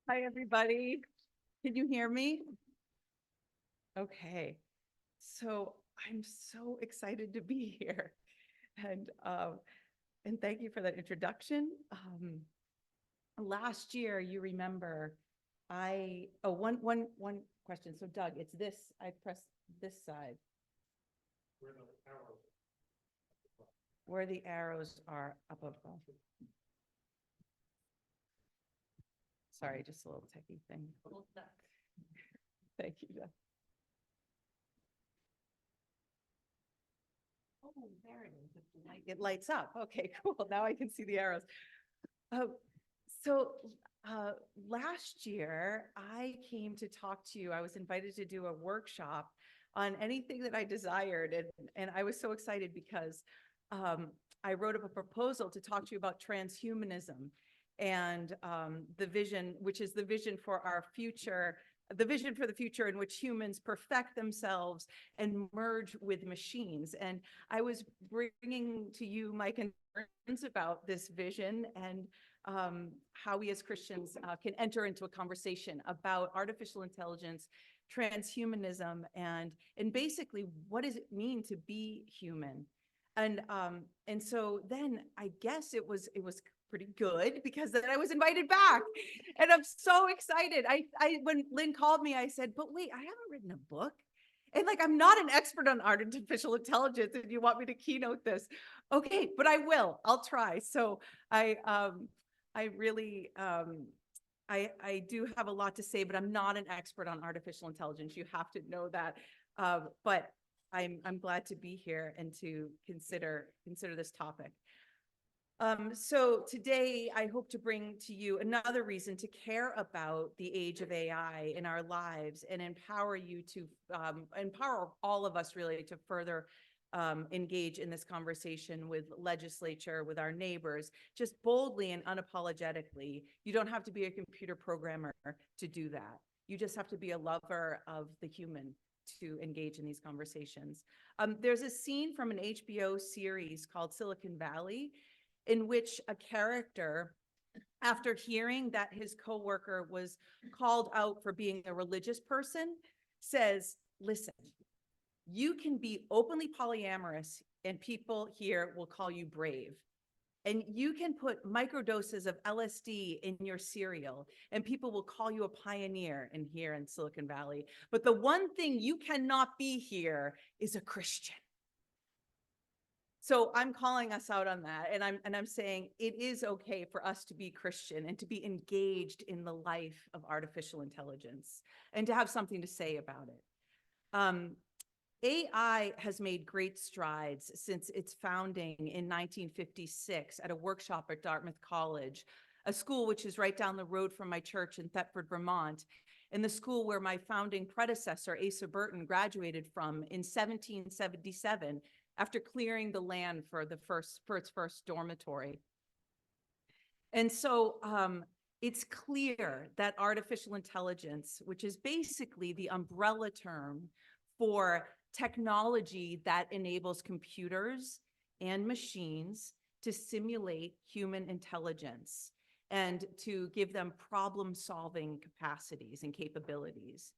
Hi, everybody. Can you hear me? Okay. So I'm so excited to be here. And and thank you for that introduction. Last year, you remember, one question. So Doug, it's this, I press this side. Where the arrows are up above. Sorry, just a little techie thing. Thank you, Doug. Oh, there it is. It lights up. Okay, cool. Now I can see the arrows. So last year, I came to talk to you. I was invited to do a workshop on anything that I desired. And I was so excited because I wrote up a proposal to talk to you about transhumanism and the vision, which is the vision for our future, the vision for the future in which humans perfect themselves and merge with machines. And I was bringing to you my concerns about this vision and how we as Christians can enter into a conversation about artificial intelligence, transhumanism, and basically what does it mean to be human? And so then I guess it was pretty good because then I was invited back, and I'm so excited. I when Lynn called me, I said, "But wait, I haven't written a book." And like, I'm not an expert on artificial intelligence, and you want me to keynote this? Okay, but I will. I'll try. So I really, I do have a lot to say, but I'm not an expert on artificial intelligence. You have to know that. But I'm glad to be here and to consider this topic. So today I hope to bring to you another reason to care about the age of AI in our lives and empower you to empower all of us really to further engage in this conversation with legislature, with our neighbors, just boldly and unapologetically. You don't have to be a computer programmer to do that. You just have to be a lover of the human to engage in these conversations. There's a scene from an HBO series called Silicon Valley in which a character, after hearing that his coworker was called out for being a religious person, says, "Listen, you can be openly polyamorous and people here will call you brave. And you can put microdoses of LSD in your cereal and people will call you a pioneer here in Silicon Valley. But the one thing you cannot be here is a Christian." So I'm calling us out on that. And I'm saying it is okay for us to be Christian and to be engaged in the life of artificial intelligence and to have something to say about it. AI has made great strides since its founding in 1956 at a workshop at Dartmouth College, a school which is right down the road from my church in Thetford, Vermont, and the school where my founding predecessor, Asa Burton, graduated from in 1777 after clearing the land for its first dormitory. And so it's clear that artificial intelligence, which is basically the umbrella term for technology that enables computers and machines to simulate human intelligence and to give them problem-solving capacities and capabilities.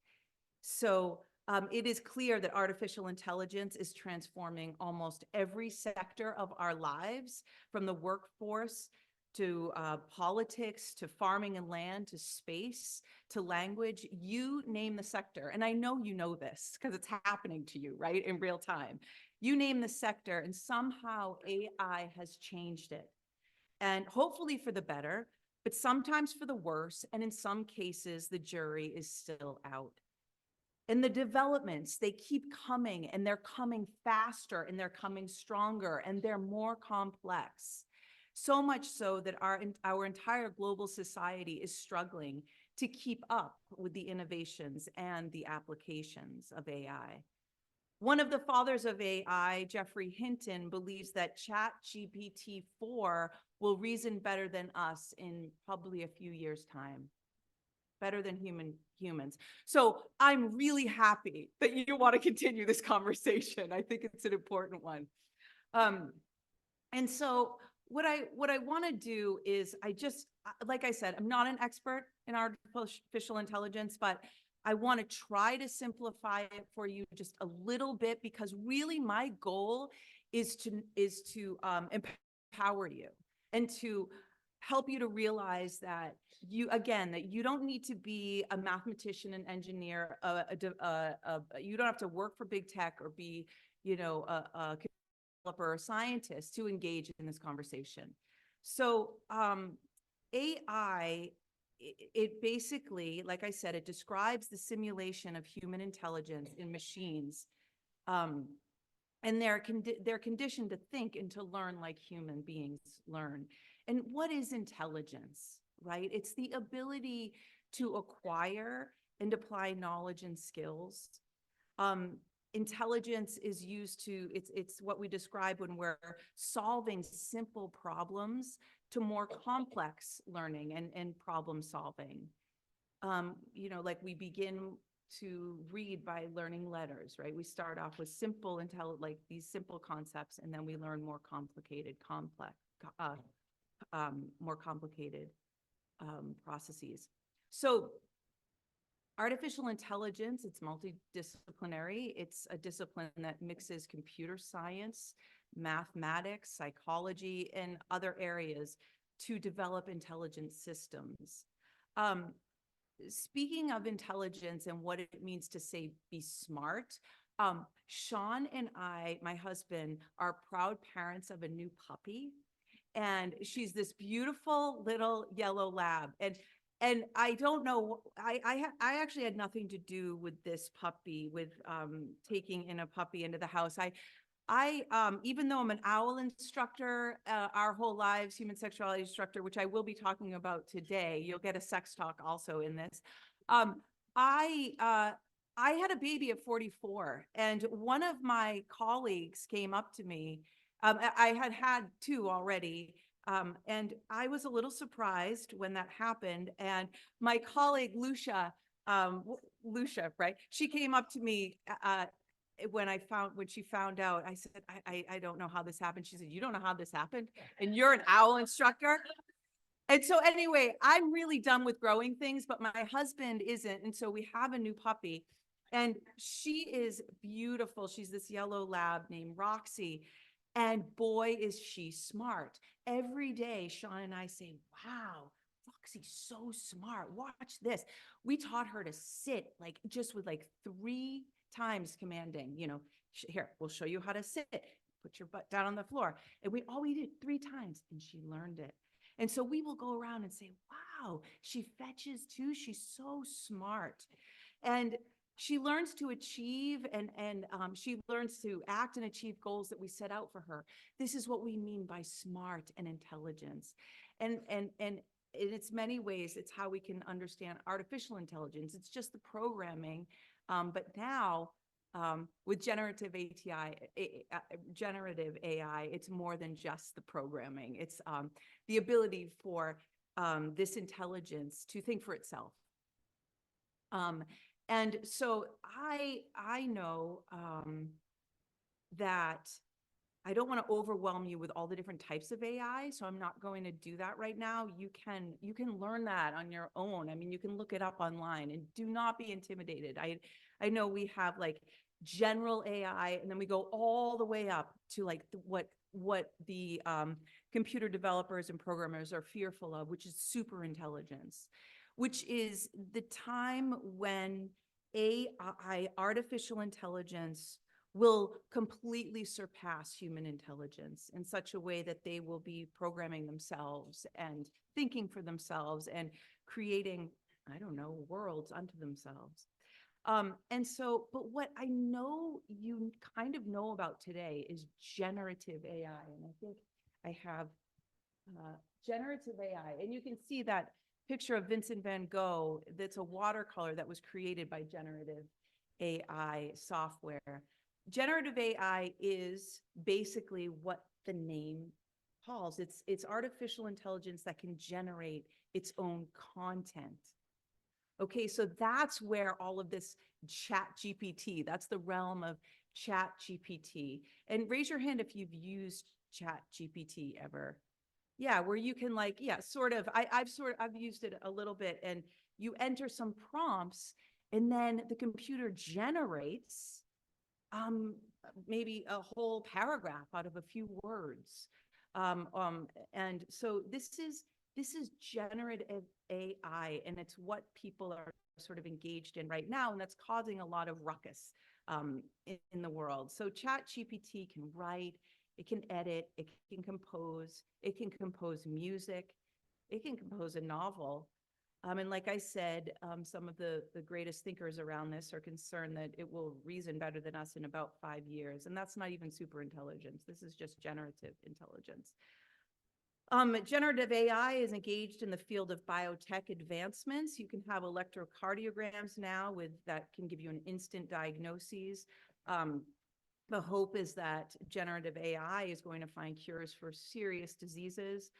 So it is clear that artificial intelligence is transforming almost every sector of our lives, from the workforce to politics, to farming and land, to space, to language. You name the sector. And I know you know this because it's happening to you, right, in real time. You name the sector and somehow AI has changed it. And hopefully for the better, but sometimes for the worse. And in some cases, the jury is still out. And the developments, they keep coming, and they're coming faster, and they're coming stronger, and they're more complex. So much so that our entire global society is struggling to keep up with the innovations and the applications of AI. One of the fathers of AI, Geoffrey Hinton, believes that ChatGPT-4 will reason better than us in probably a few years' time. Better than humans. So I'm really happy that you want to continue this conversation. I think it's an important one. And so what I want to do is like I said, I'm not an expert in artificial intelligence, but I want to try to simplify it for you just a little bit, because really my goal is to empower you and to help you to realize that you don't need to be a mathematician, an engineer, you don't have to work for big tech or be, a developer or scientist to engage in this conversation. So AI, it basically, like I said, it describes the simulation of human intelligence in machines. And they're conditioned to think and to learn like human beings learn. And what is intelligence, right? It's the ability to acquire and apply knowledge and skills. Intelligence is used to, it's what we describe when we're solving simple problems to more complex learning and problem solving. Like we begin to read by learning letters, right? We start off with simple like these simple concepts, and then we learn more complicated, more complicated processes. So artificial intelligence, it's multidisciplinary. It's a discipline that mixes computer science, mathematics, psychology, and other areas to develop intelligent systems. Speaking of intelligence and what it means to say be smart, Sean and I, my husband, are proud parents of a new puppy, and she's this beautiful little yellow lab. And I don't know, I actually had nothing to do with this puppy, with taking in a puppy into the house. Even though I'm an OWL instructor, our whole lives, human sexuality instructor, which I will be talking about today, you'll get a sex talk also in this. I had a baby at 44, and one of my colleagues came up to me. I had two already, and I was a little surprised when that happened. And my colleague, Lucia, right? She came up to me when she found out. I said, I don't know how this happened. She said, you don't know how this happened? And you're an OWL instructor? And so anyway, I'm really done with growing things, but my husband isn't. And so we have a new puppy, and she is beautiful. She's this yellow lab named Roxy. And boy, is she smart. Every day, Sean and I say, wow, Roxy's so smart. Watch this. We taught her to sit just with 3 times commanding, here, we'll show you how to sit. Put your butt down on the floor. And we did 3 times, and she learned it. And so we will go around and say, wow, she fetches too. She's so smart. And she learns to achieve, and she learns to act and achieve goals that we set out for her. This is what we mean by smart and intelligence. And in its many ways, it's how we can understand artificial intelligence. It's just the programming. But now with generative AI, it's more than just the programming. It's the ability for this intelligence to think for itself. And so I know that I don't want to overwhelm you with all the different types of AI, so I'm not going to do that right now. You can learn that on your own. I mean, you can look it up online, and do not be intimidated. I know we have general AI, and then we go all the way up to what the computer developers and programmers are fearful of, which is super intelligence, which is the time when AI, artificial intelligence, will completely surpass human intelligence in such a way that they will be programming themselves and thinking for themselves and creating, I don't know, worlds unto themselves. And so, but what I know you kind of know about today is generative AI. And I think I have generative AI, and you can see that picture of Vincent van Gogh. That's a watercolor that was created by generative AI software. Generative AI is basically what the name calls. It's artificial intelligence that can generate its own content. Okay, so that's where all of this chat GPT, that's the realm of chat GPT. And raise your hand if you've used chat GPT ever. Yeah, where you can like, yeah, sort of, I've used it a little bit, and you enter some prompts and then the computer generates maybe a whole paragraph out of a few words. And so this is generative AI, and it's what people are sort of engaged in right now, and that's causing a lot of ruckus in the world. So ChatGPT can write, it can edit, it can compose music, it can compose a novel. And like I said, some of the greatest thinkers around this are concerned that it will reason better than us in about 5 years. And that's not even super intelligence. This is just generative intelligence. Generative AI is engaged in the field of biotech advancements. You can have electrocardiograms now that can give you an instant diagnosis. The hope is that generative AI is going to find cures for serious diseases,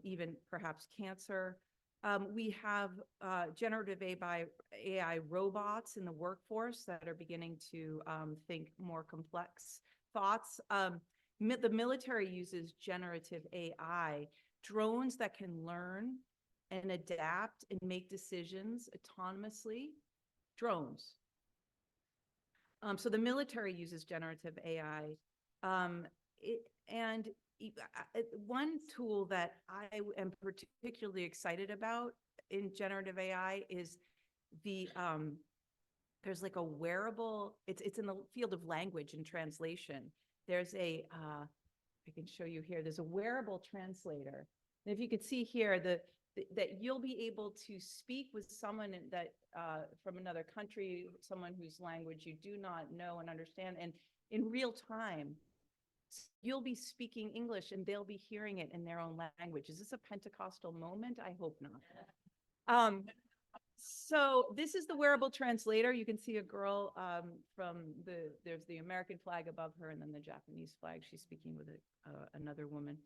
even perhaps cancer. We have generative AI robots in the workforce that are beginning to think more complex thoughts. The military uses generative AI, drones that can learn and adapt and make decisions autonomously, drones. So the military uses generative AI. And one tool that I am particularly excited about in generative AI is there's like a wearable, it's in the field of language and translation. There's I can show you here, there's a wearable translator. And if you could see here, that you'll be able to speak with someone that from another country, someone whose language you do not know and understand, and in real time, you'll be speaking English and they'll be hearing it in their own language. Is this a Pentecostal moment? I hope not. So this is the wearable translator. You can see a girl there's the American flag above her and then the Japanese flag. She's speaking with another woman.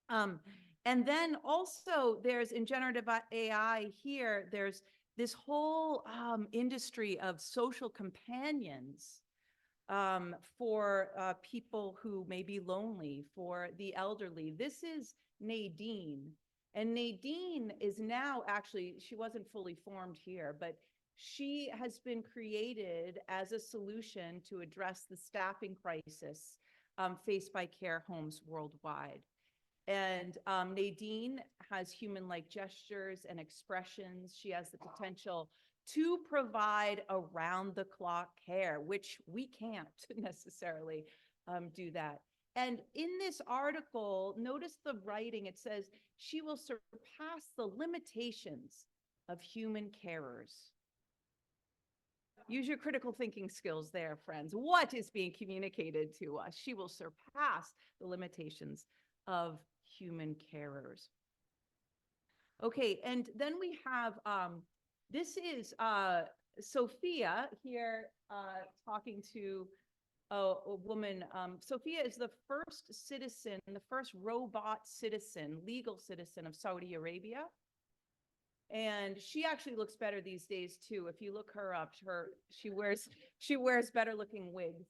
And then also there's in generative AI here, there's this whole industry of social companions for people who may be lonely, for the elderly. This is Nadine. And Nadine is now actually, she wasn't fully formed here, but she has been created as a solution to address the staffing crisis faced by care homes worldwide. And Nadine has human-like gestures and expressions. She has the potential to provide around-the-clock care, which we can't necessarily do that. And in this article, notice the writing. It says, she will surpass the limitations of human carers. Use your critical thinking skills there, friends. What is being communicated to us? She will surpass the limitations of human carers. Okay, and then we have, this is Sophia here talking to a woman. Sophia is the first citizen, the first robot citizen, legal citizen of Saudi Arabia. And she actually looks better these days too. If you look her up, she wears better looking wigs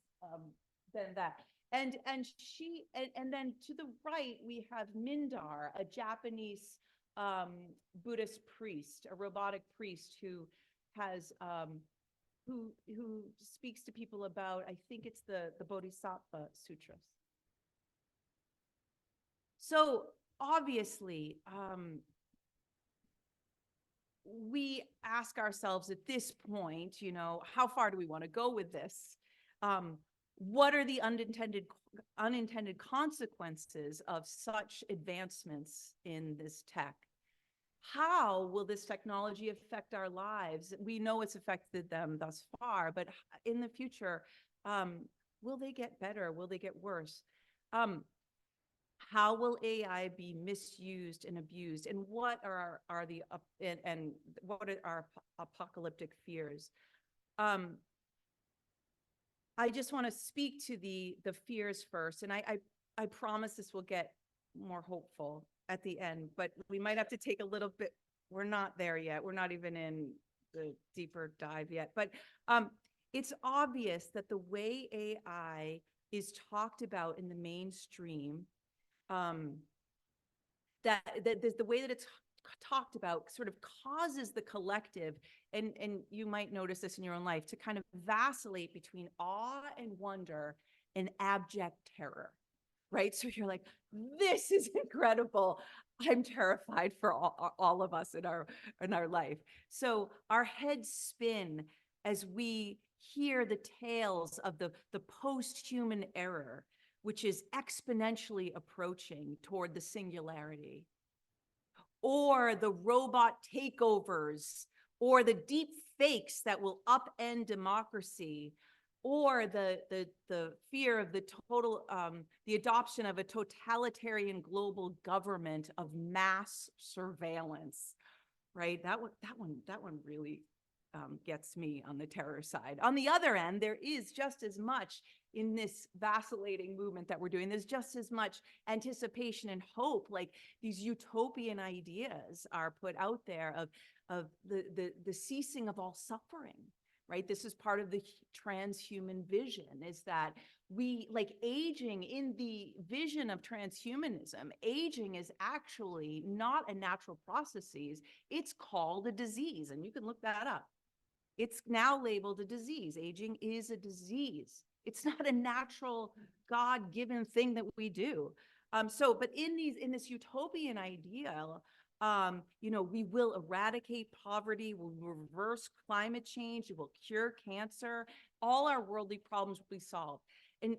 than that. And then to the right, we have Mindar, a Japanese Buddhist priest, a robotic priest who has who speaks to people about, I think it's the Bodhisattva Sutras. So obviously, we ask ourselves at this point, you know, how far do we want to go with this? What are the unintended consequences of such advancements in this tech? How will this technology affect our lives? We know it's affected them thus far, but in the future, will they get better? Will they get worse? How will AI be misused and abused? And what are what are our apocalyptic fears? I just want to speak to the fears first, and I promise this will get more hopeful at the end, but we might have to take a little bit. We're not there yet. We're not even in the deeper dive yet, but it's obvious that the way AI is talked about in the mainstream the way that it's talked about sort of causes the collective, and you might notice this in your own life, to kind of vacillate between awe and wonder and abject terror, right? So you're like, this is incredible. I'm terrified for all of us in our life. So our heads spin as we hear the tales of the post-human era, which is exponentially approaching toward the singularity, or the robot takeovers, or the deep fakes that will upend democracy, or the fear of the total the adoption of a totalitarian global government of mass surveillance, right? That one really gets me on the terror side. On the other end, there is just as much in this vacillating movement that we're doing. There's just as much anticipation and hope, like these utopian ideas are put out there of the ceasing of all suffering, right? This is part of the transhuman vision, is that we, like, aging in the vision of transhumanism, aging is actually not a natural process. It's called a disease, and you can look that up. It's now labeled a disease. Aging is a disease. It's not a natural God-given thing that we do. But in this utopian ideal, we will eradicate poverty, we'll reverse climate change, it will cure cancer, all our worldly problems will be solved. And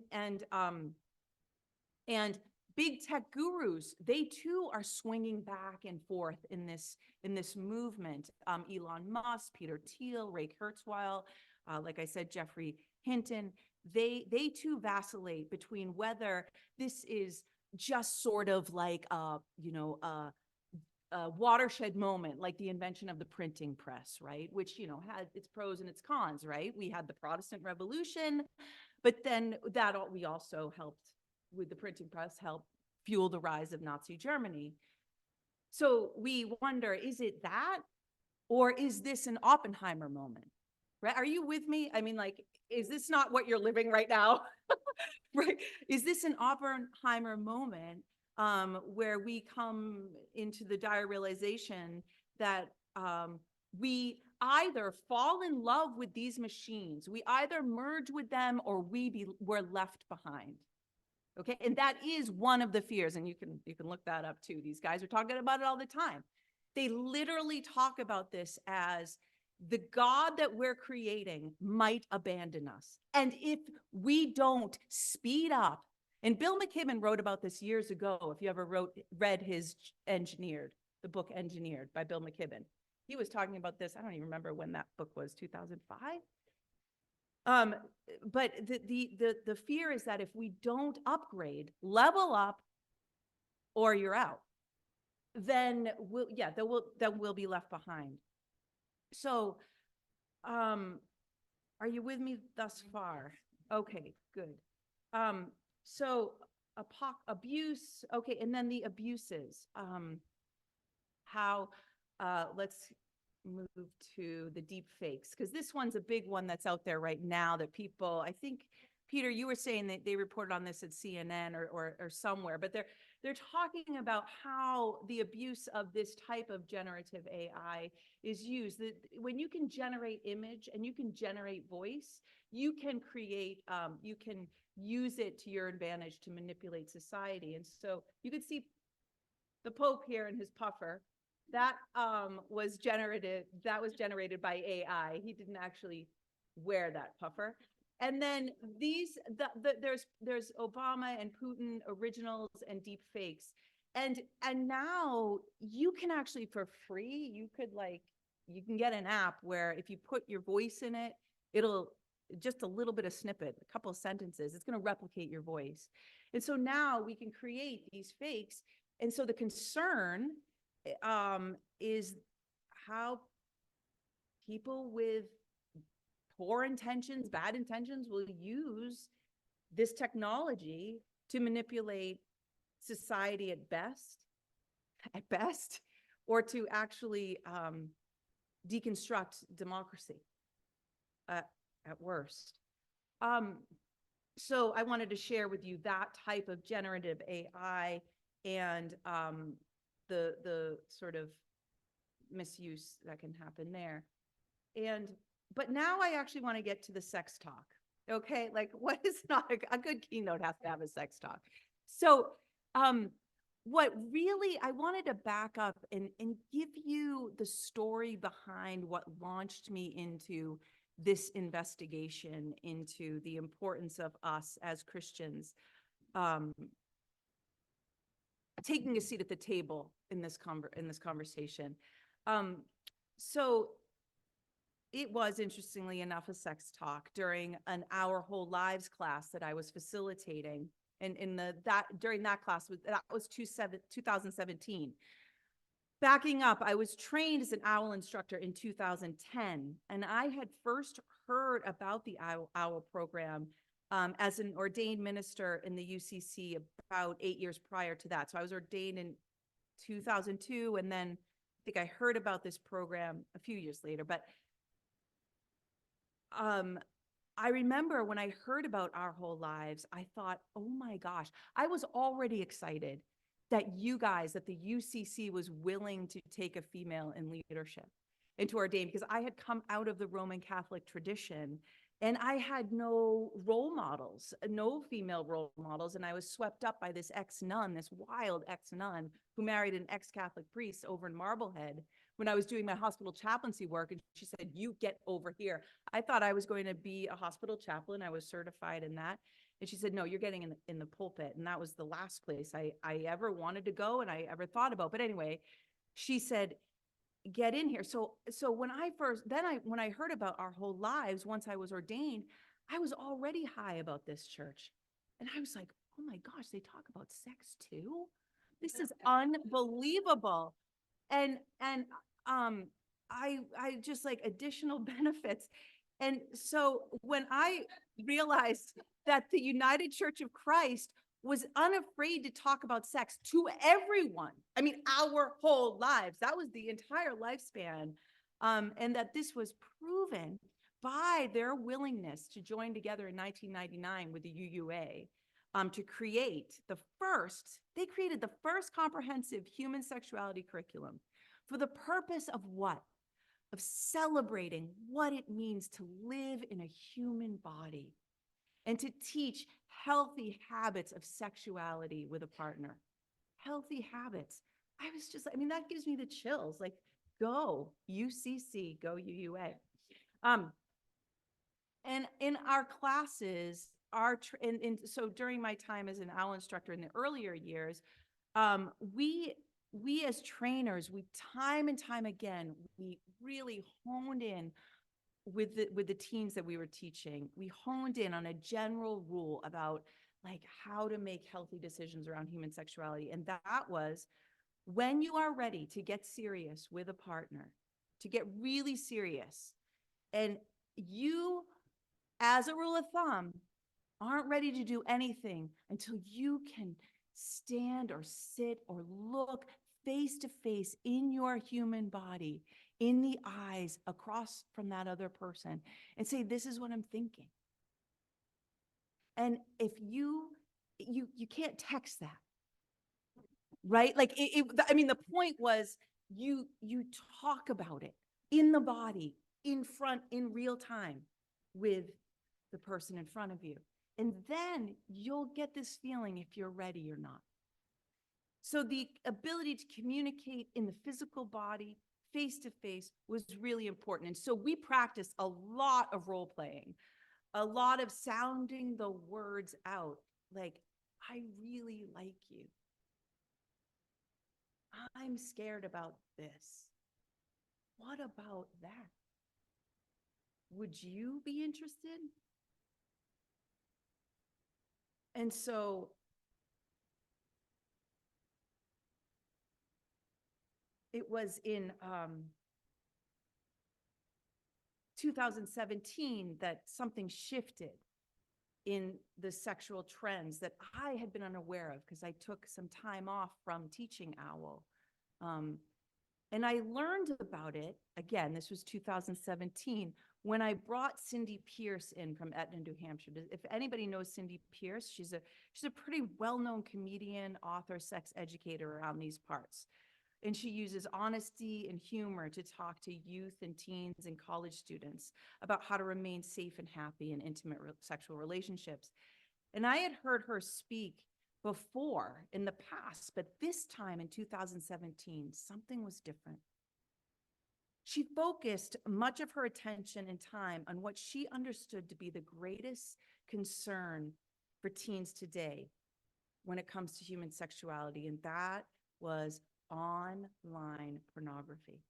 big tech gurus, they too are swinging back and forth in this movement. Elon Musk, Peter Thiel, Ray Kurzweil, like I said, Jeffrey Hinton, they too vacillate between whether this is just sort of like a watershed moment, like the invention of the printing press, right? Which, had its pros and its cons, right? We had the Protestant Revolution, but then we also helped with the printing press, help fuel the rise of Nazi Germany. So we wonder, is it that, or is this an Oppenheimer moment? Right? Are you with me? I mean, like, is this not what you're living right now? Right? Is this an Oppenheimer moment where we come into the dire realization that we either fall in love with these machines, we either merge with them, or we're left behind? Okay, and that is one of the fears, and you can look that up too. These guys are talking about it all the time. They literally talk about this as the God that we're creating might abandon us. And if we don't speed up, and Bill McKibben wrote about this years ago, if you ever read his the book Engineered by Bill McKibben. He was talking about this, I don't even remember when that book was, 2005? But the fear is that if we don't upgrade, level up, or you're out, then we'll be left behind. So, are you with me thus far? Okay, good. So abuse, okay, and then the abuses. Let's move to the deep fakes, because this one's a big one that's out there right now that people, I think, Peter, you were saying that they reported on this at CNN or somewhere, but they're talking about how the abuse of this type of generative AI is used. When you can generate image and you can generate voice, you can create, you can use it to your advantage to manipulate society. And so you could see the Pope here in his puffer. That was generated by AI. He didn't actually wear that puffer. And then there's Obama and Putin originals and deep fakes. And now you can actually, for free, you can get an app where if you put your voice in it, it'll just a little bit of snippet, a couple of sentences, it's going to replicate your voice. And so now we can create these fakes. And so the concern is how people with poor intentions, bad intentions, will use this technology to manipulate society at best, or to actually deconstruct democracy at worst. So I wanted to share with you that type of generative AI and the sort of misuse that can happen there. But now I actually want to get to the sex talk. Okay, like what is not a good keynote has to have a sex talk. So what really, I wanted to back up and give you the story behind what launched me into this investigation into the importance of us as Christians taking a seat at the table in this conversation. So it was, interestingly enough, a sex talk during an Our Whole Lives class that I was facilitating. And during that class, that was 2017. Backing up, I was trained as an OWL instructor in 2010, and I had first heard about the OWL program as an ordained minister in the UCC about 8 years prior to that. So I was ordained in 2002, and then I think I heard about this program a few years later. But I remember when I heard about Our Whole Lives, I thought, oh my gosh, I was already excited that you guys, that the UCC was willing to take a female in leadership and to ordain, because I had come out of the Roman Catholic tradition and I had no role models, no female role models. And I was swept up by this ex-nun, this wild ex-nun who married an ex-Catholic priest over in Marblehead when I was doing my hospital chaplaincy work. And she said, you get over here. I thought I was going to be a hospital chaplain. I was certified in that. And she said, no, you're getting in the pulpit. And that was the last place I ever wanted to go and I ever thought about. But anyway, she said, get in here. So when I heard about Our Whole Lives, once I was ordained, I was already high about this church. And I was like, oh my gosh, they talk about sex too? This is unbelievable. And I just like additional benefits. And so when I realized that the United Church of Christ was unafraid to talk about sex to everyone, I mean, our whole lives, that was the entire lifespan, and that this was proven by their willingness to join together in 1999 with the UUA to create they created the first comprehensive human sexuality curriculum for the purpose of what? Of celebrating what it means to live in a human body and to teach healthy habits of sexuality with a partner. Healthy habits. I was just, I mean, that gives me the chills. Like, go UCC, go UUA. And in our classes, so during my time as an OWL instructor in the earlier years, we as trainers, we time and time again, we really honed in with the teens that we were teaching. We honed in on a general rule about like how to make healthy decisions around human sexuality. And that was, when you are ready to get serious with a partner, to get really serious, and you, as a rule of thumb, aren't ready to do anything until you can stand or sit or look face to face in your human body, in the eyes across from that other person, and say, this is what I'm thinking. And if you can't text that, right? Like I mean, the point was you talk about it in the body, in real time with the person in front of you. And then you'll get this feeling if you're ready or not. So the ability to communicate in the physical body, face to face, was really important. And so we practiced a lot of role playing, a lot of sounding the words out, like, I really like you. I'm scared about this. What about that? Would you be interested? And so it was in 2017 that something shifted in the sexual trends that I had been unaware of, because I took some time off from teaching OWL. And I learned about it, again, this was 2017, when I brought Cindy Pierce in from Etna, New Hampshire. If anybody knows Cindy Pierce, she's a pretty well-known comedian, author, sex educator around these parts. And she uses honesty and humor to talk to youth and teens and college students about how to remain safe and happy in intimate sexual relationships. And I had heard her speak before in the past, but this time in 2017, something was different. She focused much of her attention and time on what she understood to be the greatest concern for teens today when it comes to human sexuality, and that was online pornography.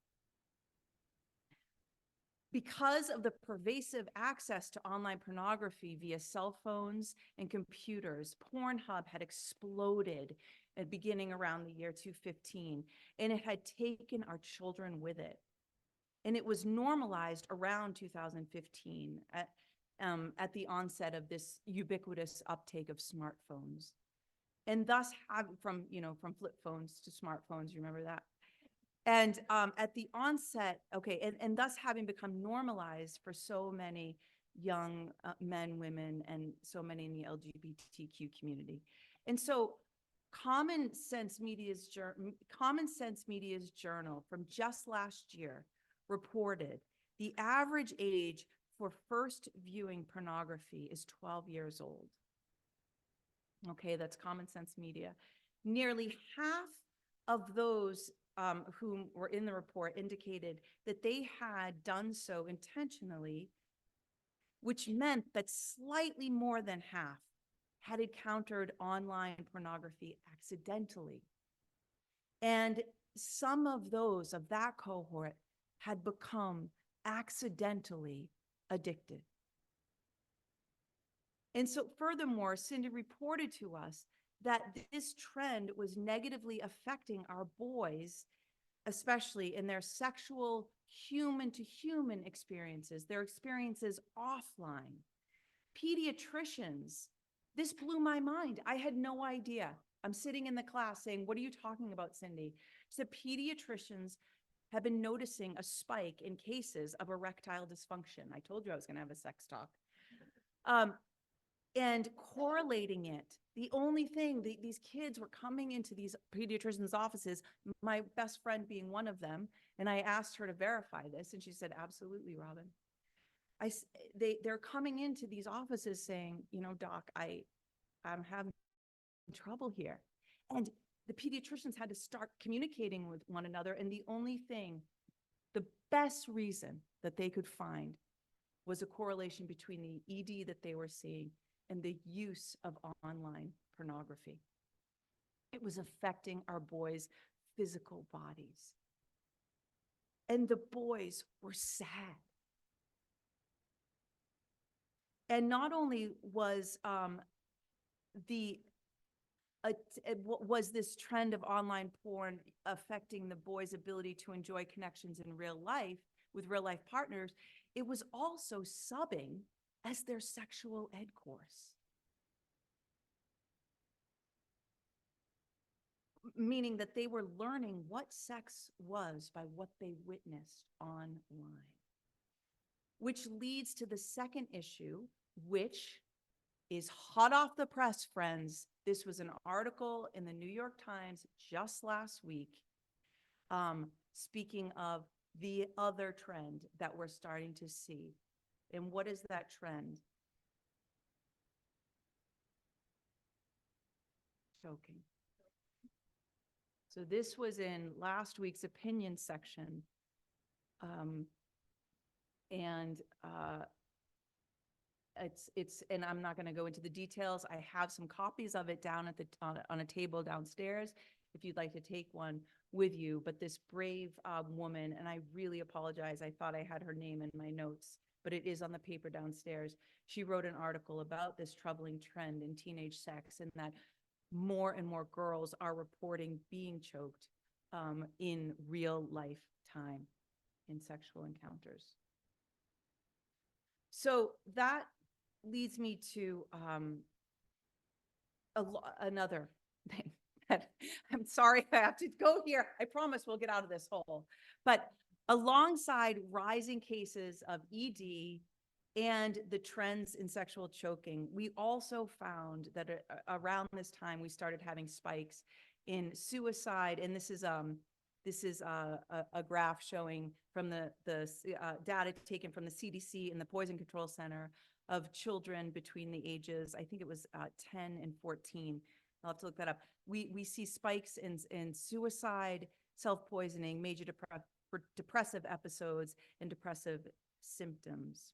Because of the pervasive access to online pornography via cell phones and computers, Pornhub had exploded at beginning around the year 2015, and it had taken our children with it. And it was normalized around 2015 at the onset of this ubiquitous uptake of smartphones. And thus, from flip phones to smartphones, you remember that? And at the onset, and thus having become normalized for so many young men, women, and so many in the LGBTQ community. And so Common Sense Media's journal from just last year reported the average age for first viewing pornography is 12 years old. Okay, that's Common Sense Media. Nearly half of those whom were in the report indicated that they had done so intentionally, which meant that slightly more than half had encountered online pornography accidentally. And some of those of that cohort had become accidentally addicted. And so furthermore, Cindy reported to us that this trend was negatively affecting our boys, especially in their sexual human-to-human experiences, their experiences offline. Pediatricians, this blew my mind. I had no idea. I'm sitting in the class saying, "What are you talking about, Cindy?" So pediatricians have been noticing a spike in cases of erectile dysfunction. I told you I was going to have a sex talk. And correlating it, the only thing, these kids were coming into these pediatricians' offices, my best friend being one of them, and I asked her to verify this, and she said, "Absolutely, Robin." They're coming into these offices saying, "Doc, I'm having trouble here." And the pediatricians had to start communicating with one another, and the only thing, the best reason that they could find was a correlation between the ED that they were seeing and the use of online pornography. It was affecting our boys' physical bodies. And the boys were sad. And not only was this trend of online porn affecting the boys' ability to enjoy connections in real life with real life partners, it was also subbing as their sexual ed course. Meaning that they were learning what sex was by what they witnessed online. Which leads to the second issue, which is hot off the press, friends. This was an article in the New York Times just last week, speaking of the other trend that we're starting to see. And what is that trend? Choking. So this was in last week's opinion section. And I'm not going to go into the details. I have some copies of it down at on a table downstairs if you'd like to take one with you. But this brave woman, and I really apologize, I thought I had her name in my notes, but it is on the paper downstairs. She wrote an article about this troubling trend in teenage sex, and that more and more girls are reporting being choked in real life time in sexual encounters. So that leads me to another thing that I'm sorry I have to go here. I promise we'll get out of this hole. But alongside rising cases of ED and the trends in sexual choking, we also found that around this time we started having spikes in suicide. And this is This is a graph showing from the data taken from the CDC and the Poison Control Center of children between the ages, I think it was 10 and 14. I'll have to look that up. We see spikes in suicide, self-poisoning, major depressive episodes, and depressive symptoms.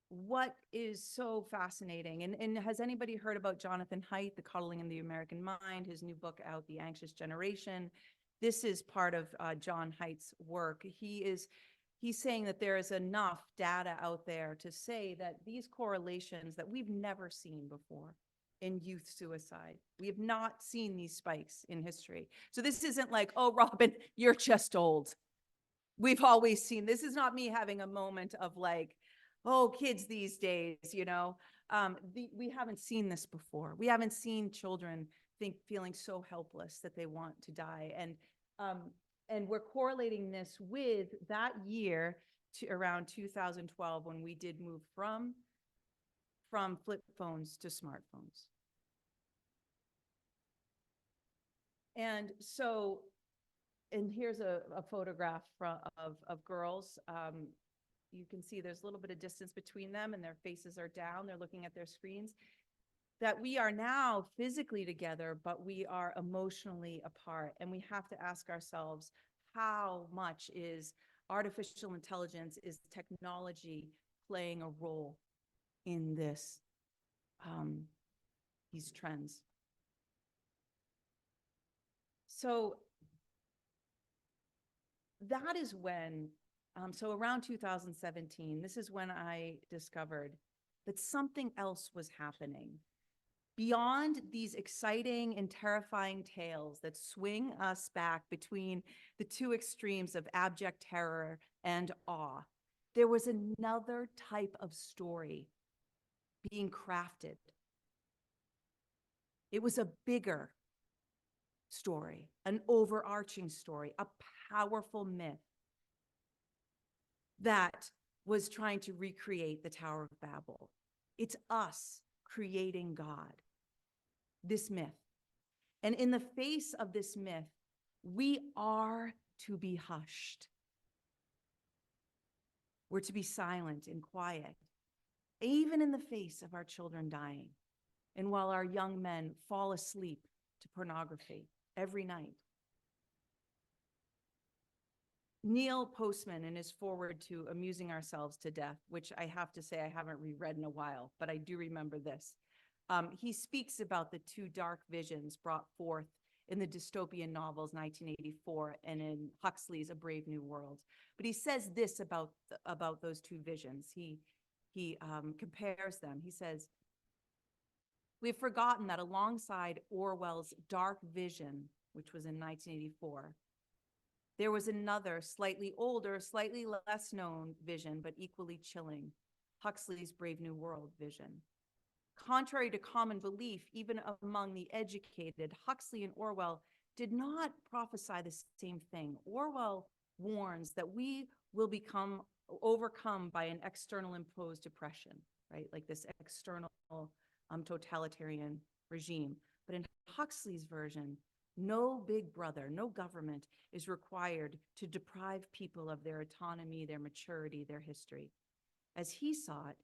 What is so fascinating, and has anybody heard about Jonathan Haidt, The Coddling in the American Mind, his new book out, The Anxious Generation? This is part of John Haidt's work. He's saying that there is enough data out there to say that these correlations that we've never seen before in youth suicide. We have not seen these spikes in history. So this isn't like, oh, Robin, you're just old. We've always seen, this is not me having a moment of like, oh, kids these days, you know, we haven't seen this before. We haven't seen children feeling so helpless that they want to die. And we're correlating this with that year to around 2012 when we did move from flip phones to smartphones. And so, and here's a photograph of girls. You can see there's a little bit of distance between them and their faces are down. They're looking at their screens. That we are now physically together, but we are emotionally apart. And we have to ask ourselves, how much is artificial intelligence, is technology playing a role in this, these trends? So that is when, so around 2017, this is when I discovered that something else was happening. Beyond these exciting and terrifying tales that swing us back between the two extremes of abject terror and awe, there was another type of story being crafted. It was a bigger story, an overarching story, a powerful myth that was trying to recreate the Tower of Babel. It's us creating God, this myth. And in the face of this myth, we are to be hushed. We're to be silent and quiet, even in the face of our children dying, and while our young men fall asleep to pornography every night. Neil Postman, in his foreword to Amusing Ourselves to Death, which I have to say I haven't reread in a while, but I do remember this. He speaks about the two dark visions brought forth in the dystopian novels 1984 and in Huxley's A Brave New World. But he says this about those two visions. He compares them. He says, "We have forgotten that alongside Orwell's dark vision, which was in 1984, there was another, slightly older, slightly less known vision, but equally chilling, Huxley's Brave New World vision. Contrary to common belief, even among the educated, Huxley and Orwell did not prophesy the same thing. Orwell warns that we will become overcome by an external imposed oppression, right? Like this external totalitarian regime. But in Huxley's version, no big brother, no government is required to deprive people of their autonomy, their maturity, their history. As he saw it,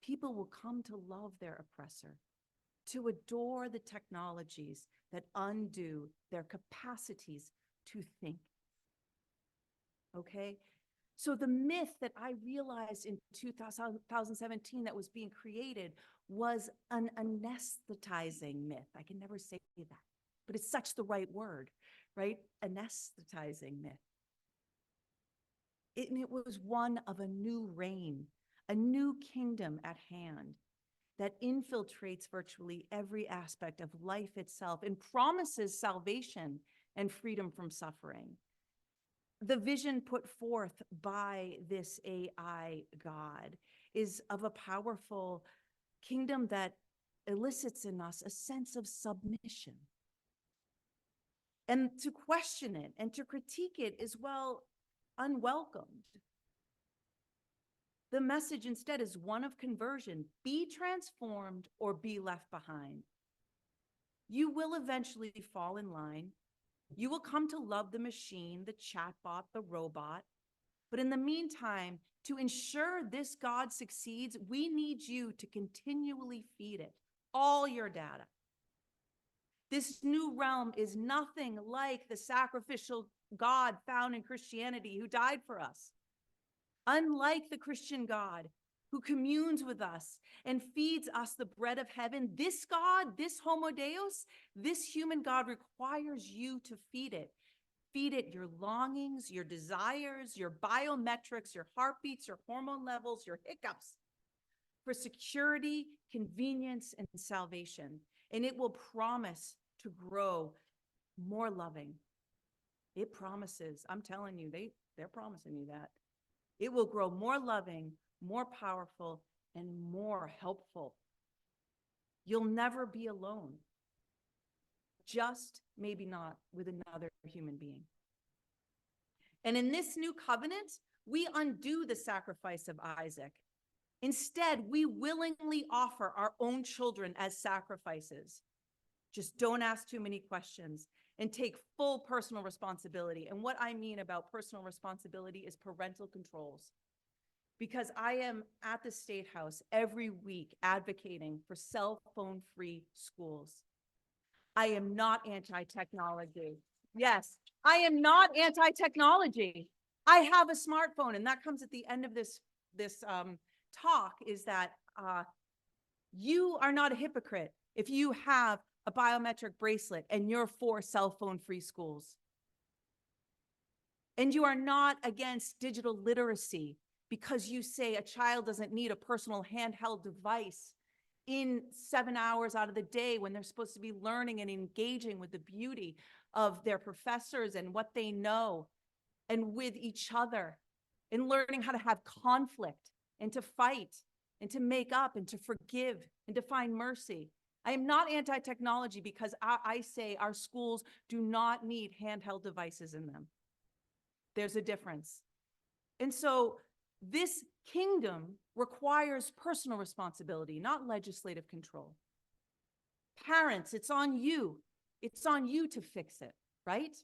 people will come to love their oppressor, to adore the technologies that undo their capacities to think." Okay? So the myth that I realized in 2017 that was being created was an anesthetizing myth. I can never say that, but it's such the right word, right? Anesthetizing myth. It was one of a new reign, a new kingdom at hand that infiltrates virtually every aspect of life itself and promises salvation and freedom from suffering. The vision put forth by this AI God is of a powerful kingdom that elicits in us a sense of submission. And to question it and to critique it is, well, unwelcomed. The message instead is one of conversion: be transformed or be left behind. You will eventually fall in line. You will come to love the machine, the chatbot, the robot. But in the meantime, to ensure this God succeeds, we need you to continually feed it all your data. This new realm is nothing like the sacrificial God found in Christianity who died for us. Unlike the Christian God who communes with us and feeds us the bread of heaven, this God, this Homo Deus, this human God requires you to feed it. Feed it your longings, your desires, your biometrics, your heartbeats, your hormone levels, your hiccups for security, convenience, and salvation. And it will promise to grow more loving. It promises, I'm telling you, they're promising you that. It will grow more loving, more powerful, and more helpful. You'll never be alone. Just maybe not with another human being. And in this new covenant, we undo the sacrifice of Isaac. Instead, we willingly offer our own children as sacrifices. Just don't ask too many questions and take full personal responsibility. And what I mean about personal responsibility is parental controls. Because I am at the State House every week advocating for cell phone-free schools. I am not anti-technology. Yes, I am not anti-technology. I have a smartphone, and that comes at the end of this talk, is that you are not a hypocrite if you have a biometric bracelet and you're for cell phone-free schools. And you are not against digital literacy because you say a child doesn't need a personal handheld device in 7 hours out of the day when they're supposed to be learning and engaging with the beauty of their professors and what they know and with each other, and learning how to have conflict and to fight and to make up and to forgive and to find mercy. I am not anti-technology because I say our schools do not need handheld devices in them. There's a difference. And so this kingdom requires personal responsibility, not legislative control. Parents, it's on you. It's on you to fix it, right?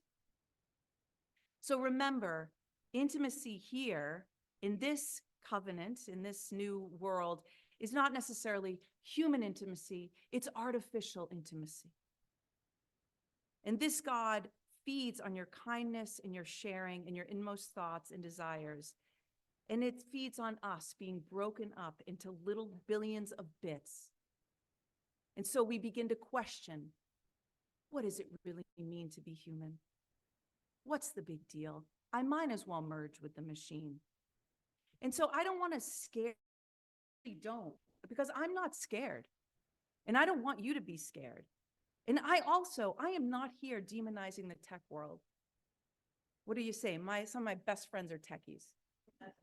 So remember, intimacy here in this covenant, in this new world, is not necessarily human intimacy, it's artificial intimacy. And this God feeds on your kindness and your sharing and your inmost thoughts and desires. And it feeds on us being broken up into little billions of bits. And so we begin to question, what does it really mean to be human? What's the big deal? I might as well merge with the machine. And so I don't want to scare you, don't, because I'm not scared. And I don't want you to be scared. And I am not here demonizing the tech world. What do you say? Some of my best friends are techies,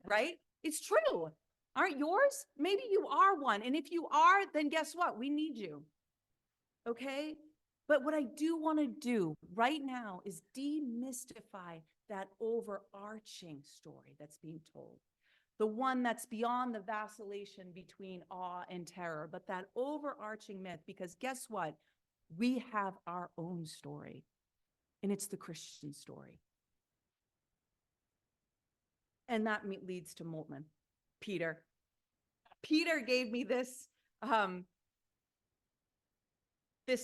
right? It's true. Aren't yours? Maybe you are one. And if you are, then guess what? We need you. Okay? But what I do want to do right now is demystify that overarching story that's being told. The one that's beyond the vacillation between awe and terror, but that overarching myth, because guess what? We have our own story, and it's the Christian story. And that leads to Moltmann, Peter. Peter gave me this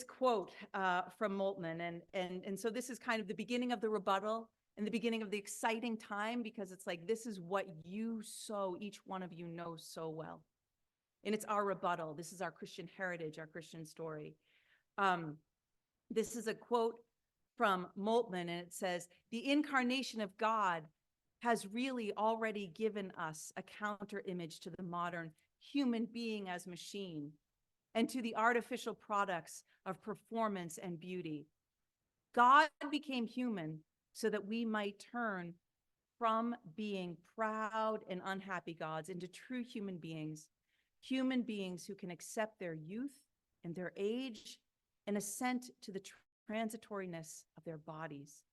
quote from Moltmann, and so this is kind of the beginning of the rebuttal and the beginning of the exciting time, because it's like, this is what you each one of you know so well. And it's our rebuttal. This is our Christian heritage, our Christian story. This is a quote from Moltmann, and it says, "The incarnation of God has really already given us a counter image to the modern human being as machine and to the artificial products of performance and beauty. God became human so that we might turn from being proud and unhappy gods into true human beings who can accept their youth and their age and assent to the transitoriness of their bodies.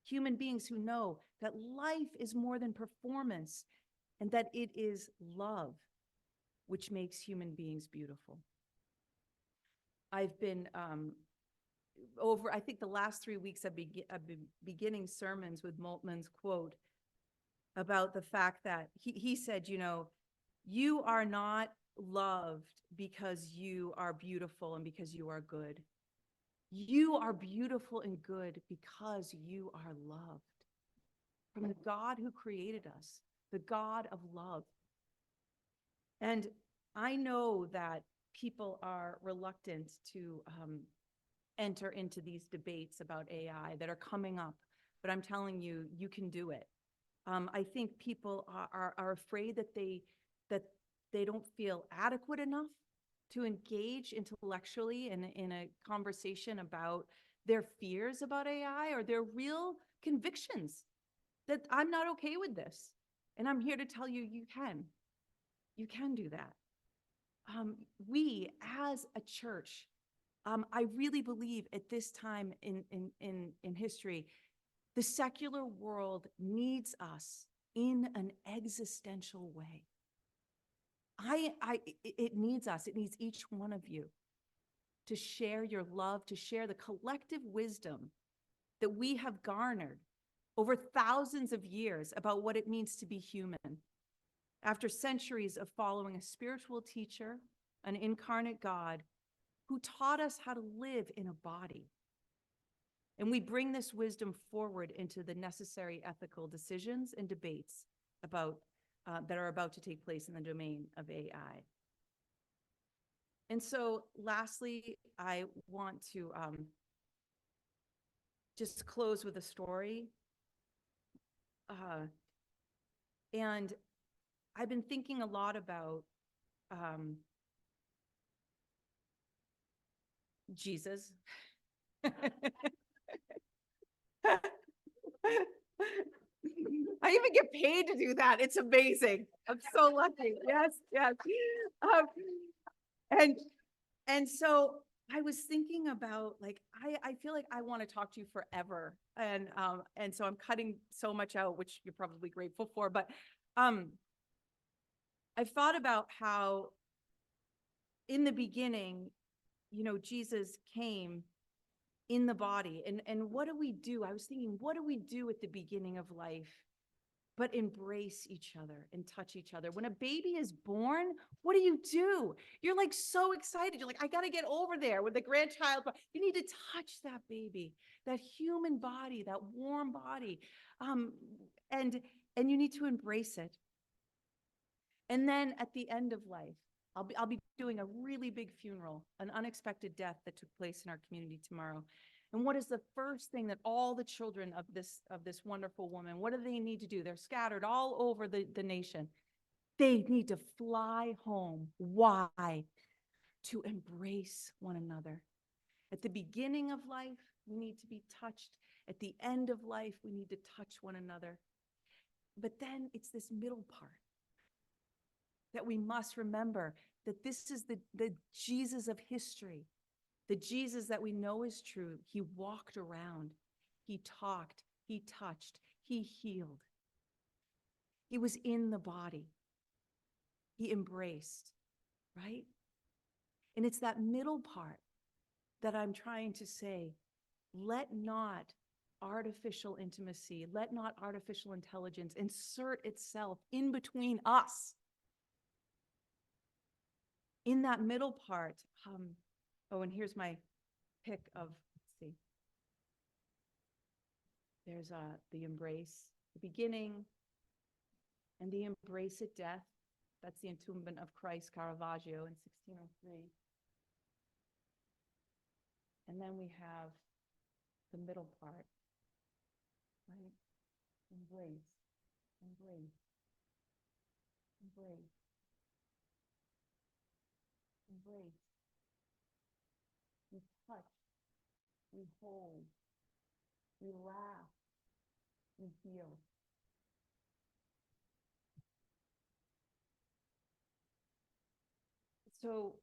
Human beings who know that life is more than performance and that it is love which makes human beings beautiful." I've been I think the last 3 weeks I've been beginning sermons with Moltmann's quote about the fact that he said, you are not loved because you are beautiful and because you are good. You are beautiful and good because you are loved from the God who created us, the God of love. And I know that people are reluctant to enter into these debates about AI that are coming up, but I'm telling you, you can do it. I think people are afraid that they don't feel adequate enough to engage intellectually in a conversation about their fears about AI or their real convictions that I'm not okay with this. And I'm here to tell you, you can do that. We as a church, I really believe at this time in history, the secular world needs us in an existential way. It needs us. It needs each one of you to share your love, to share the collective wisdom that we have garnered over thousands of years about what it means to be human. After centuries of following a spiritual teacher, an incarnate God who taught us how to live in a body. And we bring this wisdom forward into the necessary ethical decisions and debates about that are about to take place in the domain of AI. And so lastly, I want to just close with a story. And I've been thinking a lot about Jesus. I even get paid to do that. It's amazing. I'm so lucky. Yes, yes. And so I was thinking about, like, I feel like I want to talk to you forever. And so I'm cutting so much out, which you're probably grateful for. But I've thought about how in the beginning, Jesus came in the body. And what do we do? I was thinking, what do we do at the beginning of life but embrace each other and touch each other? When a baby is born, what do? You're like so excited. You're like, I got to get over there with the grandchild. You need to touch that baby, that human body, that warm body. And you need to embrace it. And then at the end of life, I'll be doing a really big funeral, an unexpected death that took place in our community tomorrow. And what is the first thing that all the children of this wonderful woman, what do they need to do? They're scattered all over the nation. They need to fly home. Why? To embrace one another. At the beginning of life, we need to be touched. At the end of life, we need to touch one another. But then it's this middle part that we must remember, that this is the Jesus of history, the Jesus that we know is true. He walked around, he talked, he touched, he healed. He was in the body. He embraced, right? And it's that middle part that I'm trying to say, let not artificial intimacy, let not artificial intelligence insert itself in between us. In that middle part, and here's my pick of, let's see. There's the embrace, the beginning, and the embrace at death. That's the entombment of Christ, Caravaggio in 1603. And then we have the middle part, right? Embrace, embrace, embrace, embrace. We touch, we hold, we laugh, we heal. So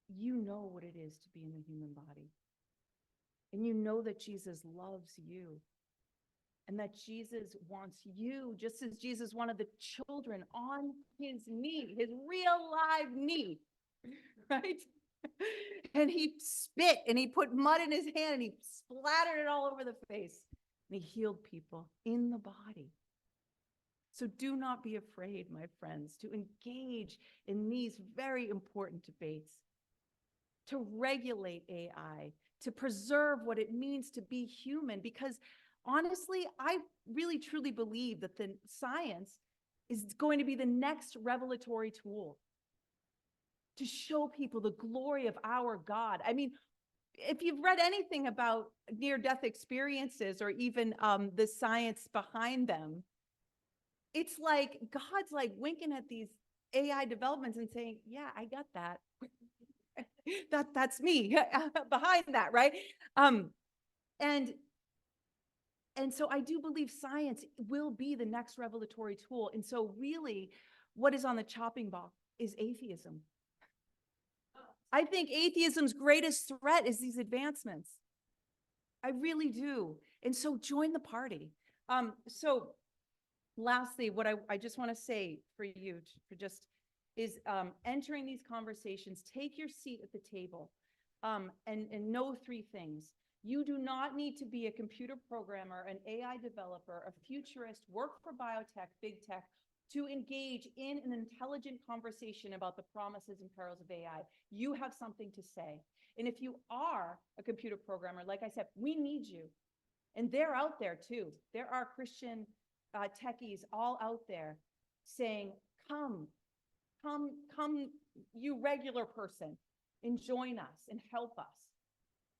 you know what it is to be in the human body. And you know that Jesus loves you. And that Jesus wants you, just as Jesus wanted the children on his knee, his real live knee, right? And he spit and he put mud in his hand and he splattered it all over the face. And he healed people in the body. So do not be afraid, my friends, to engage in these very important debates, to regulate AI, to preserve what it means to be human. Because honestly, I really truly believe that the science is going to be the next revelatory tool to show people the glory of our God. I mean, if you've read anything about near-death experiences or even the science behind them, it's like God's like winking at these AI developments and saying, yeah, I got that. That's me behind that, right? And so I do believe science will be the next revelatory tool. And so really what is on the chopping block is atheism. I think atheism's greatest threat is these advancements. I really do. And so join the party. So lastly, what I just want to say for you is entering these conversations, take your seat at the table and know three things. You do not need to be a computer programmer, an AI developer, a futurist, work for biotech, big tech, to engage in an intelligent conversation about the promises and perils of AI. You have something to say. And if you are a computer programmer, like I said, we need you. And they're out there too. There are Christian techies all out there saying, come, you regular person, and join us and help us.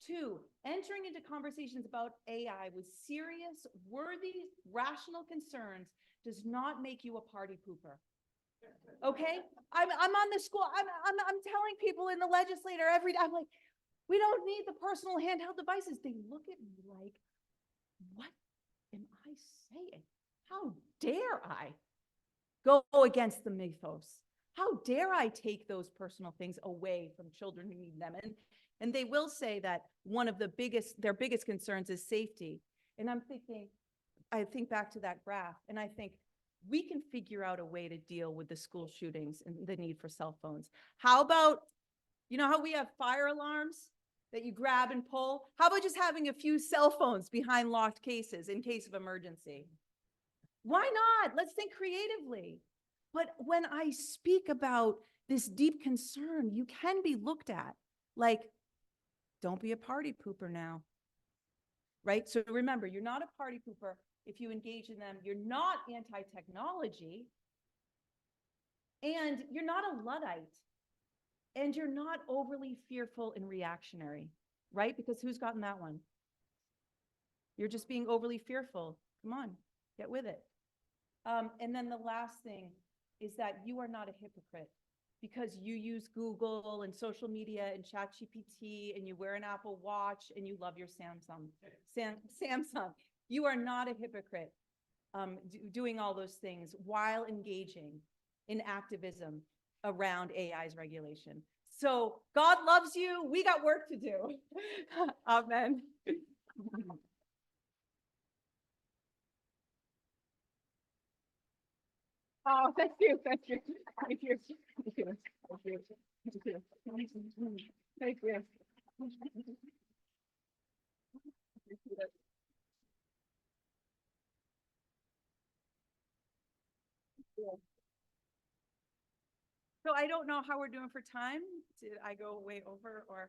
Two, entering into conversations about AI with serious, worthy, rational concerns does not make you a party pooper. Okay? I'm on the school, I'm telling people in the legislature every day, I'm like, we don't need the personal handheld devices. They look at me like, what am I saying? How dare I go against the mythos? How dare I take those personal things away from children who need them? And they will say that one of their biggest concerns is safety. And I'm thinking, I think back to that graph, and I think we can figure out a way to deal with the school shootings and the need for cell phones. How about, you know how we have fire alarms that you grab and pull? How about just having a few cell phones behind locked cases in case of emergency? Why not? Let's think creatively. But when I speak about this deep concern, you can be looked at like, don't be a party pooper now, right? So remember, you're not a party pooper if you engage in them. You're not anti-technology, and you're not a Luddite, and you're not overly fearful and reactionary, right? Because who's gotten that one? You're just being overly fearful. Come on, get with it. And then the last thing is that you are not a hypocrite because you use Google and social media and ChatGPT and you wear an Apple Watch and you love your Samsung. You are not a hypocrite doing all those things while engaging in activism around AI's regulation. So God loves you. We got work to do. Amen. Oh, thank you, thank you, thank you, thank you, thank you, thank you, thank you. So I don't know how we're doing for time. Did I go way over or?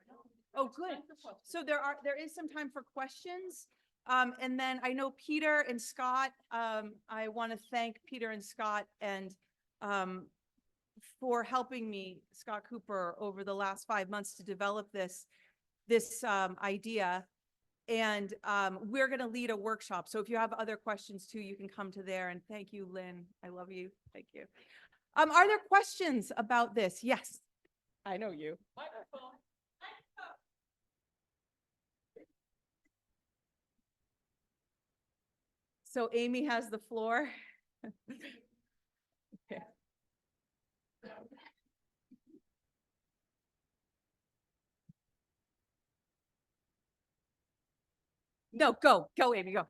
Oh, good. So there is some time for questions. And then I know Peter and Scott, I want to thank Peter and Scott and for helping me, Scott Cooper, over the last 5 months to develop this idea. And we're going to lead a workshop. So if you have other questions too, you can come to there. And thank you, Lynn. I love you. Thank you. Are there questions about this? Yes, I know you. So Amy has the floor. Okay. No, go, Amy, go.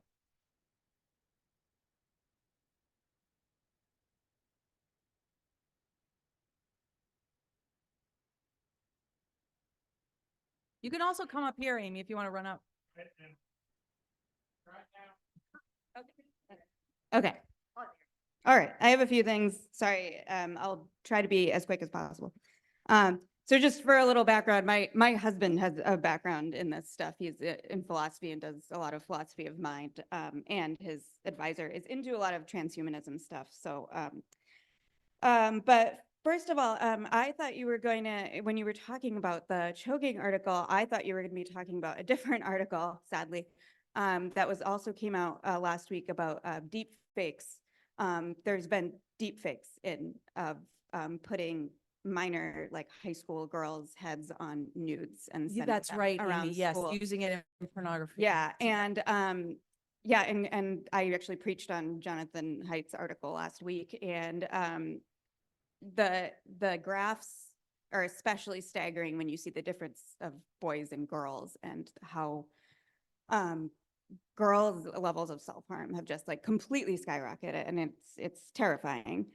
You can also come up here, Amy, if you want to run up. Okay. All right. I have a few things. Sorry. I'll try to be as quick as possible. So just for a little background, my husband has a background in this stuff. He's in philosophy and does a lot of philosophy of mind. And his advisor is into a lot of transhumanism stuff. So, but first of all, I thought you were going to, when you were talking about the choking article, I thought you were going to be talking about a different article, sadly, that was also came out last week about deep fakes. There's been deep fakes in putting minor, like high school girls' heads on nudes and sending That's them right, around Amy. Yes, school. using it in pornography. Yeah, and and I actually preached on Jonathan Haidt's article last week, and the graphs are especially staggering when you see the difference of boys and girls and how girls' levels of self-harm have just like completely skyrocketed, and it's terrifying.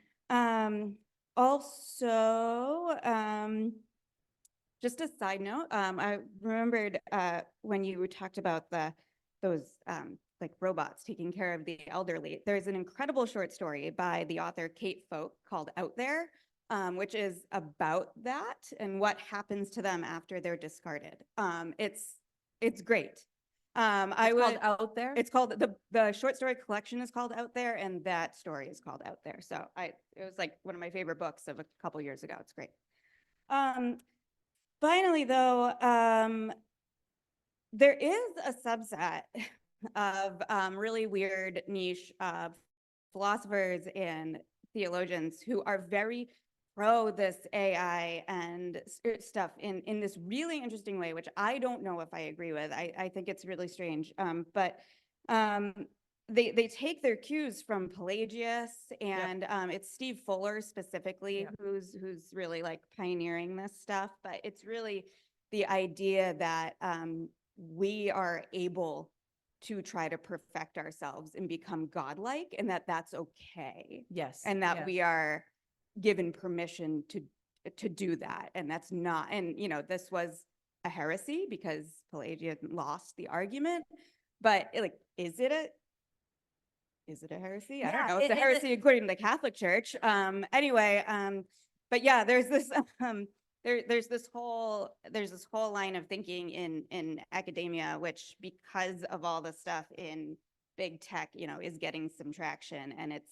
Also, just a side note, I remembered when you talked about those like robots taking care of the elderly. There's an incredible short story by the author Kate Folk called Out There, which is about that and what happens to them after they're discarded. It's great. Called Out There? It's called, the short story collection is called Out There, and that story is called Out There. So it was like one of my favorite books of a couple years ago. It's great. Finally, though, there is a subset of really weird niche philosophers and theologians who are very pro this AI and stuff in this really interesting way, which I don't know if I agree with. I think it's really strange. But they take their cues from Pelagius, and it's Steve Fuller specifically who's really like pioneering this stuff. But it's really the idea that we are able to try to perfect ourselves and become godlike, and that's okay. Yes. And that we are given permission to do that. And that's not, and this was a heresy because Pelagius lost the argument, but like, is it a heresy? I don't know. It's a heresy according to the Catholic Church. Anyway, but yeah, there's this there's this whole line of thinking in academia, which because of all the stuff in big tech, is getting some traction, and it's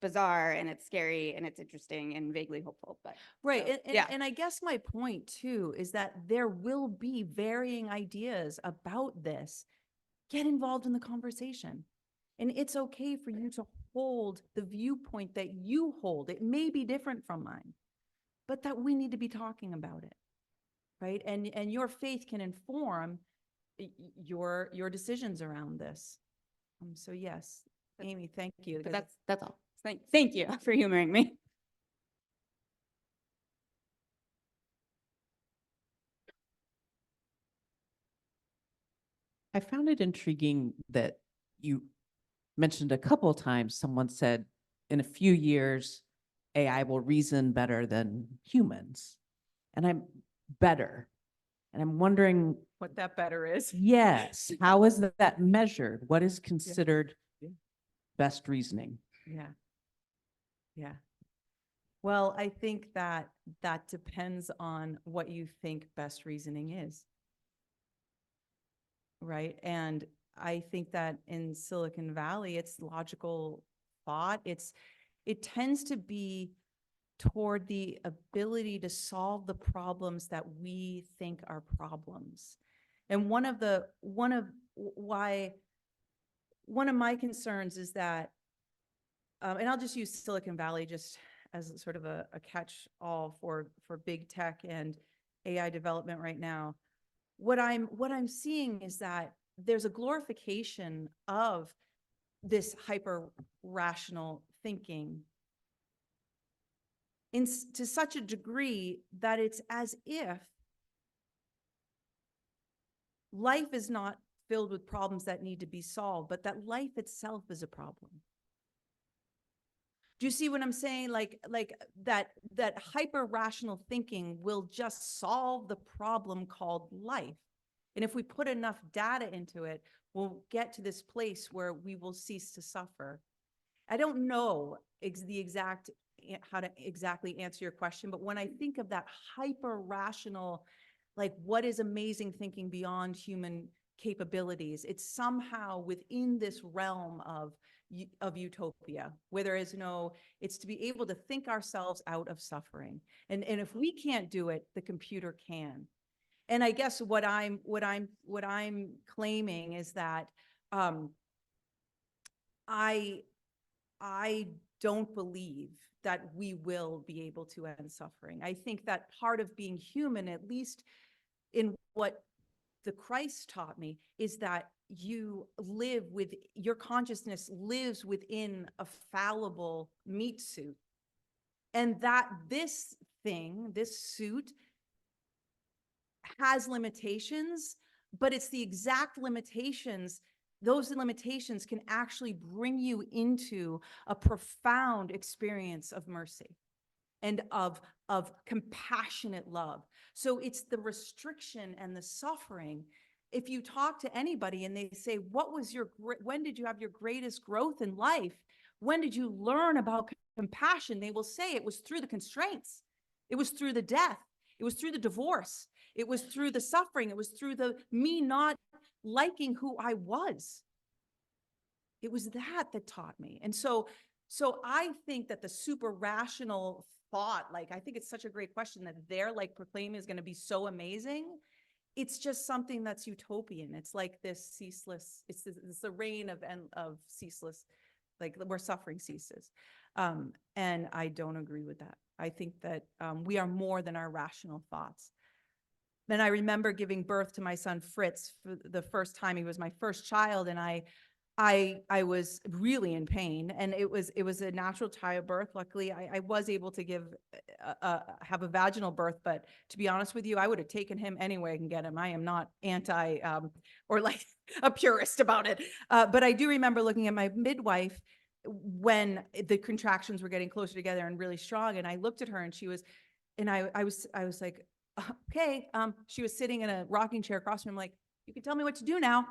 bizarre and it's scary and it's interesting and vaguely hopeful. But right. And I guess my point too is that there will be varying ideas about this. Get involved in the conversation. And it's okay for you to hold the viewpoint that you hold. It may be different from mine, but that we need to be talking about it, right? And your faith can inform your decisions around this. So yes, Amy, thank you. But that's all. Thank you for humoring me. I found it intriguing that you mentioned a couple of times, someone said in a few years, AI will reason better than humans. And I'm better. And I'm wondering what that better is. Yes. How is that measured? What is considered best reasoning? Yeah. Well, I think that depends on what you think best reasoning is. Right. And I think that in Silicon Valley, it's logical thought. It tends to be toward the ability to solve the problems that we think are problems. And one of my concerns is that, and I'll just use Silicon Valley just as sort of a catch-all for big tech and AI development right now. What I'm seeing is that there's a glorification of this hyper rational thinking to such a degree that it's as if life is not filled with problems that need to be solved, but that life itself is a problem. Do you see what I'm saying? Like that hyper rational thinking will just solve the problem called life. And if we put enough data into it, we'll get to this place where we will cease to suffer. I don't know how to exactly answer your question, but when I think of that hyper rational, like what is amazing thinking beyond human capabilities, it's somehow within this realm of utopia, where there is no, it's to be able to think ourselves out of suffering. And if we can't do it, the computer can. And I guess what I'm claiming is that I don't believe that we will be able to end suffering. I think that part of being human, at least in what the Christ taught me, is that you live with, your consciousness lives within a fallible meat suit. And that this suit has limitations, but it's the exact limitations. Those limitations can actually bring you into a profound experience of mercy and of compassionate love. So it's the restriction and the suffering. If you talk to anybody and they say, when did you have your greatest growth in life? When did you learn about compassion? They will say it was through the constraints. It was through the death. It was through the divorce. It was through the suffering. It was through me not liking who I was. It was that taught me. And so I think that the super rational thought, like, I think it's such a great question that they're like proclaiming is going to be so amazing. It's just something that's utopian. It's like this ceaseless, it's the reign of ceaseless, like where suffering ceases. And I don't agree with that. I think that we are more than our rational thoughts. And I remember giving birth to my son Fritz for the first time. He was my first child, and I was really in pain, and it was a natural childbirth. Luckily, I was able to have a vaginal birth, but to be honest with you, I would have taken him anyway I can get him. I am not anti or like a purist about it. But I do remember looking at my midwife when the contractions were getting closer together and really strong, and I looked at her, and I was like, okay. She was sitting in a rocking chair across from me. I'm like, you can tell me what to do now,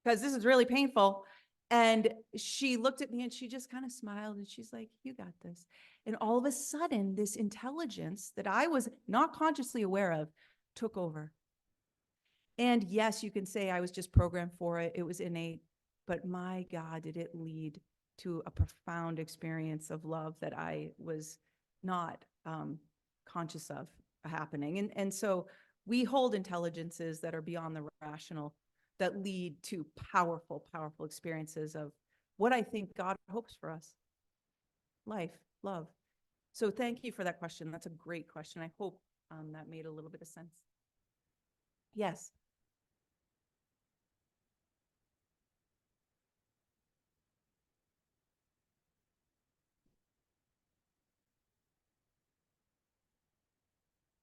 because this is really painful. And she looked at me and she just kind of smiled and she's like, you got this. And all of a sudden, this intelligence that I was not consciously aware of took over. And yes, you can say I was just programmed for it. It was innate. But my God, did it lead to a profound experience of love that I was not conscious of happening. And so we hold intelligences that are beyond the rational, that lead to powerful, powerful experiences of what I think God hopes for us: life, love. So thank you for that question. That's a great question. I hope that made a little bit of sense. Yes.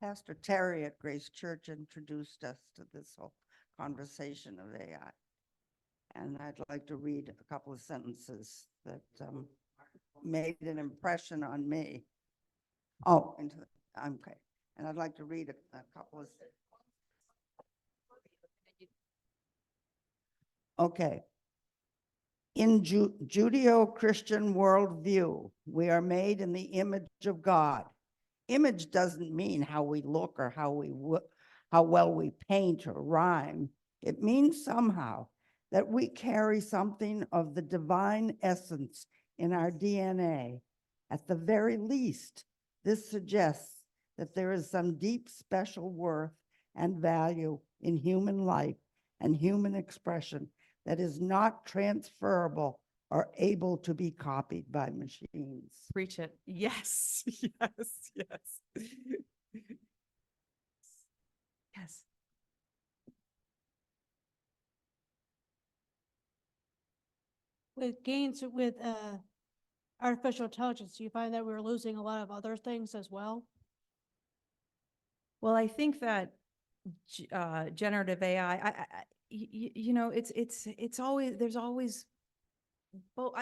Pastor Terry at Grace Church introduced us to this whole conversation of AI. And I'd like to read a couple of sentences that made an impression on me. Oh, okay. And I'd like to read a couple of. Okay. In Judeo-Christian worldview, we are made in the image of God. Image doesn't mean how we look or how well we paint or rhyme. It means somehow that we carry something of the divine essence in our DNA. At the very least, this suggests that there is some deep special worth and value in human life and human expression that is not transferable or able to be copied by machines. Preach it. Yes, yes, yes. Yes. With gains with artificial intelligence, do you find that we're losing a lot of other things as well? Well, I think that generative AI, you know, it's always, there's always but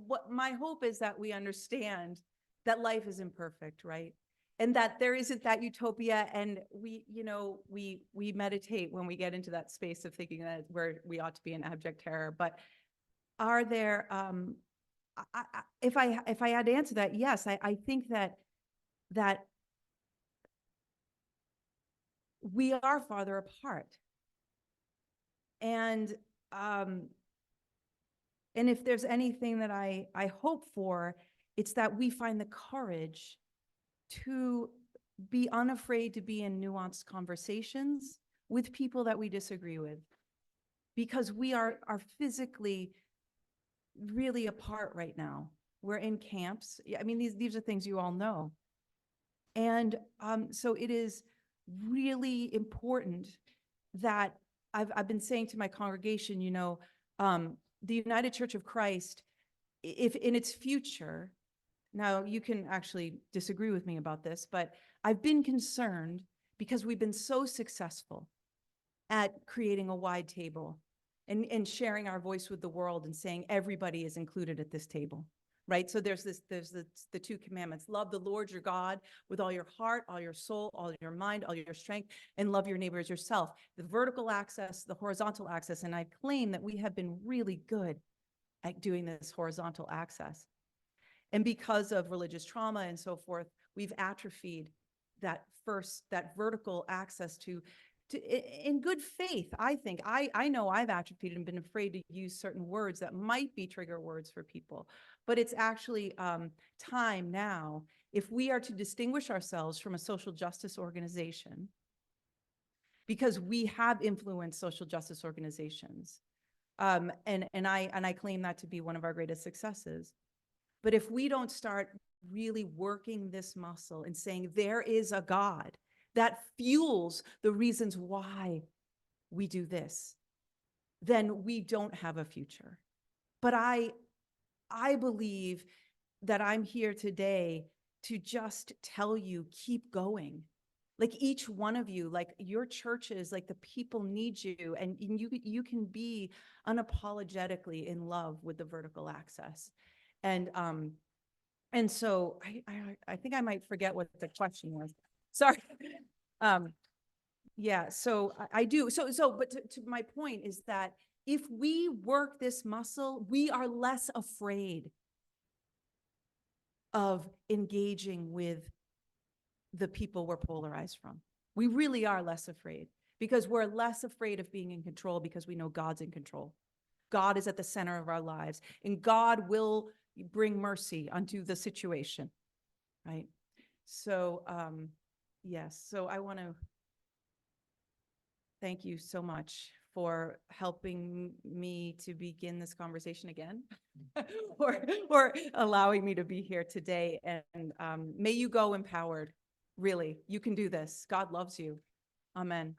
what my hope is that we understand that life is imperfect, right? And that there isn't that utopia, and we meditate when we get into that space of thinking that where we ought to be in abject terror. But are there, if I had to answer that, yes, I think that we are farther apart. And if there's anything that I hope for, it's that we find the courage to be unafraid to be in nuanced conversations with people that we disagree with, because we are physically really apart right now. We're in camps. I mean, these are things you all know. And so it is really important that I've been saying to my congregation, the United Church of Christ, if in its future, now you can actually disagree with me about this, but I've been concerned because we've been so successful at creating a wide table and sharing our voice with the world and saying everybody is included at this table, right? So there's the two commandments: love the Lord your God with all your heart, all your soul, all your mind, all your strength, and love your neighbor as yourself. The vertical access, the horizontal access, and I claim that we have been really good at doing this horizontal access. And because of religious trauma and so forth, we've atrophied that vertical access to in good faith. I think I know I've atrophied and been afraid to use certain words that might be trigger words for people, but it's actually time now, if we are to distinguish ourselves from a social justice organization, because we have influenced social justice organizations, and I claim that to be one of our greatest successes. But if we don't start really working this muscle and saying there is a God that fuels the reasons why we do this, then we don't have a future. But I believe that I'm here today to just tell you, keep going. Like each one of you, like your churches, like the people need you, and you can be unapologetically in love with the vertical access. And so I think I might forget what the question was. Sorry. Yeah, so I do. But to my point is that if we work this muscle, we are less afraid of engaging with the people we're polarized from. We really are less afraid, because we're less afraid of being in control, because we know God's in control. God is at the center of our lives, and God will bring mercy unto the situation, right? So, yes, so I want to thank you so much for helping me to begin this conversation again, or allowing me to be here today. And may you go empowered. Really, you can do this. God loves you. Amen.